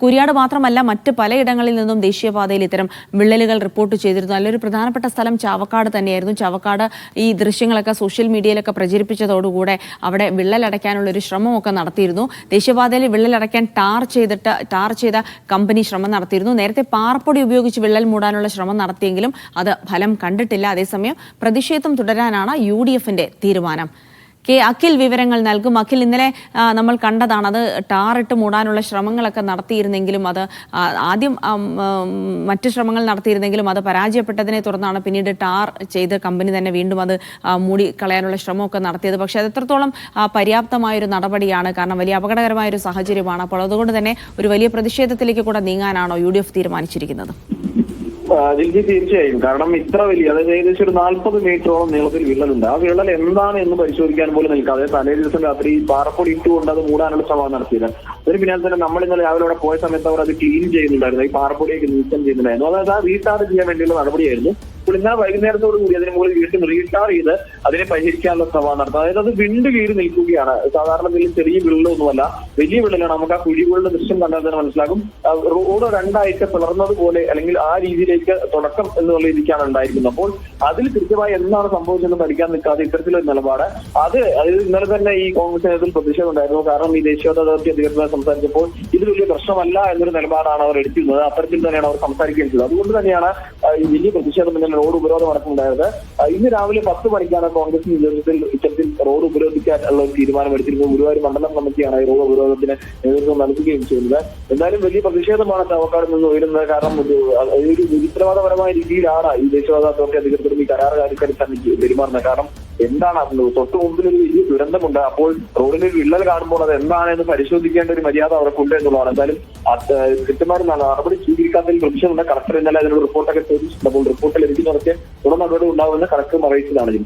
കുര്യാട് മാത്രമല്ല മറ്റ് പലയിടങ്ങളിൽ നിന്നും ദേശീയപാതയിൽ ഇത്തരം വിള്ളലുകൾ റിപ്പോർട്ട് ചെയ്തിരുന്നു. നല്ലൊരു പ്രധാനപ്പെട്ട സ്ഥലം ചാവക്കാട് തന്നെയായിരുന്നു. ചാവക്കാട് ഈ ദൃശ്യങ്ങളൊക്കെ സോഷ്യൽ മീഡിയയിലൊക്കെ പ്രചരിപ്പിച്ചതോടുകൂടെ അവിടെ വിള്ളലടയ്ക്കാനുള്ള ഒരു ശ്രമമൊക്കെ നടത്തിയിരുന്നു. ദേശീയപാതയിൽ വിള്ളലടയ്ക്കാൻ ടാർ ചെയ്ത കമ്പനി ശ്രമം നടത്തിയിരുന്നു. നേരത്തെ പാറപ്പൊടി ഉപയോഗിച്ച് വിള്ളൽ മൂടാനുള്ള ശ്രമം നടത്തിയെങ്കിലും അത് ഫലം കണ്ടിട്ടില്ല. അതേസമയം പ്രതിഷേധം തുടരാനാണ് UDFന്റെ തീരുമാനം. അഖിൽ വിവരങ്ങൾ നൽകും. അഖിൽ, ഇന്നലെ നമ്മൾ കണ്ടതാണ് അത് ടാറിട്ട് മൂടാനുള്ള ശ്രമങ്ങളൊക്കെ നടത്തിയിരുന്നെങ്കിലും അത് ആദ്യം മറ്റ് ശ്രമങ്ങൾ നടത്തിയിരുന്നെങ്കിലും അത് പരാജയപ്പെട്ടതിനെ തുടർന്നാണ് പിന്നീട് ടാർ ചെയ്ത് കമ്പനി തന്നെ വീണ്ടും അത് മൂടി കളയാനുള്ള ശ്രമമൊക്കെ നടത്തിയത്. പക്ഷേ അത് എത്രത്തോളം പര്യാപ്തമായൊരു നടപടിയാണ്? കാരണം വലിയ അപകടകരമായൊരു സാഹചര്യമാണ്. അപ്പോൾ അതുകൊണ്ട് തന്നെ ഒരു വലിയ പ്രതിഷേധത്തിലേക്ക് കൂടെ നീങ്ങാനാണോ UDF തീരുമാനിച്ചിരിക്കുന്നത്? ദിൽജി, തീർച്ചയായും. കാരണം ഇത്ര വലിയ, അതായത് ഏകദേശം ഒരു 40 മീറ്ററോളം നീളത്തിൽ വിള്ളലുണ്ട്. ആ വിള്ളൽ എന്താണ് എന്ന് പരിശോധിക്കാൻ പോലും നിൽക്കാതെ തലേ ദിവസം രാത്രി പാറപ്പൊടി ഇട്ടുകൊണ്ട് അത് മൂടാനുള്ള ശ്രമം നടത്തിയത്. അതിന് പിന്നാലെ തന്നെ നമ്മൾ ഇന്നലെ രാവിലെ അവിടെ പോയ സമയത്ത് അവർ അത് ക്ലീൻ ചെയ്യുന്നുണ്ടായിരുന്നു, ഈ പാറപ്പൊടിയൊക്കെ നീക്കം ചെയ്യുന്നുണ്ടായിരുന്നു. അതായത് ആ റീസ്റ്റാർട്ട് ചെയ്യാൻ വേണ്ടിയുള്ള നടപടിയായിരുന്നു. ഇപ്പോൾ ഇന്നലെ വൈകുന്നേരത്തോടു കൂടി അതിന് മുകളിൽ വീണ്ടും റീസ്റ്റാർട്ട് ചെയ്ത് അതിനെ പരിഹരിക്കാനുള്ള ശ്രമം നടത്തുന്നത്. അതായത് അത് വിണ്ട് കീറി നിൽക്കുകയാണ്. സാധാരണ എന്തെങ്കിലും ചെറിയ വിള്ളലൊന്നുമല്ല, വലിയ വിള്ളലാണ്. നമുക്ക് ആ കുഴികളുടെ ദൃശ്യം കണ്ടാൽ തന്നെ മനസ്സിലാകും. റോഡ് രണ്ടായിട്ട് പിളർന്നതുപോലെ, അല്ലെങ്കിൽ ആ രീതിയിലേക്ക് തുടക്കം എന്നുള്ള രീതിക്കാണ് ഉണ്ടായിരിക്കുന്നത്. അപ്പോൾ അതിൽ കൃത്യമായി എന്താണ് സംഭവിച്ചെന്ന് പഠിക്കാൻ നിൽക്കാതെ ഇത്തരത്തിലൊരു നിലപാട്, അത് ഇന്നലെ തന്നെ ഈ കോൺഗ്രസ് നേതൃത്വത്തിൽ പ്രതിഷേധം ഉണ്ടായിരുന്നു. കാരണം ഈ ദേശീയപാത അതോറിറ്റി അധികൃതർ സംസാരിച്ചപ്പോൾ ഇത് വലിയ പ്രശ്നമല്ല എന്നൊരു നിലപാടാണ് അവർ എടുത്തിരുന്നത്. അത്തരത്തിൽ തന്നെയാണ് അവർ സംസാരിക്കുകയും ചെയ്തത്. അതുകൊണ്ട് തന്നെയാണ് ഈ വലിയ പ്രതിഷേധം ഇന്നലെ റോഡ് ഉപരോധം അടക്കമുണ്ടായത്. ഇന്ന് രാവിലെ 10 മണിക്കാണ് കോൺഗ്രസ് നേതൃത്വത്തിൽ ഇത്തരത്തിൽ റോഡ് ഉപരോധിക്കാൻ ഉള്ള ഒരു തീരുമാനം എടുത്തിരുന്നത്. ഗുരുവായൂർ മണ്ഡലം കമ്മിറ്റിയാണ് ഈ റോഡ് ഉപരോധത്തിന് നേതൃത്വം നൽകുകയും ചെയ്യുന്നത്. എന്തായാലും വലിയ പ്രതിഷേധമാണ് ചാവക്കാട് നിന്ന് ഉയരുന്നത്. കാരണം ഒരു ഉത്തരവാദപരമായ രീതിയിലാണ് ഈ ദേശീയപാത അതോറിറ്റി അധികൃതരും ഈ കരാറുകാർക്കാർ തന്നെ പെരുമാറുന്നത്. കാരണം എന്താണ് തൊട്ടു മുമ്പിൽ ഒരു വലിയ ദുരന്തമുണ്ട്. അപ്പോൾ റോഡിൽ ഒരു വിള്ളൽ കാണുമ്പോൾ അത് എന്താണെന്ന് പരിശോധിക്കേണ്ട ഒരു മര്യാദ അവർക്കുണ്ട് എന്നുള്ളതാണ്. എന്തായാലും കൃത്യമായ നടപടി സ്വീകരിക്കാത്തതിൽ പ്രതിഷേധമുണ്ട്. കളക്ടർ ഇന്നലെ അതിനൊരു റിപ്പോർട്ടൊക്കെ ചോദിച്ചിട്ടുണ്ട്. അപ്പോൾ റിപ്പോർട്ട് ലഭിക്കുന്നവർക്ക് തുടർ നടപടി ഉണ്ടാവുമെന്ന് കളക്ടർ അറിയിച്ചതാണ്.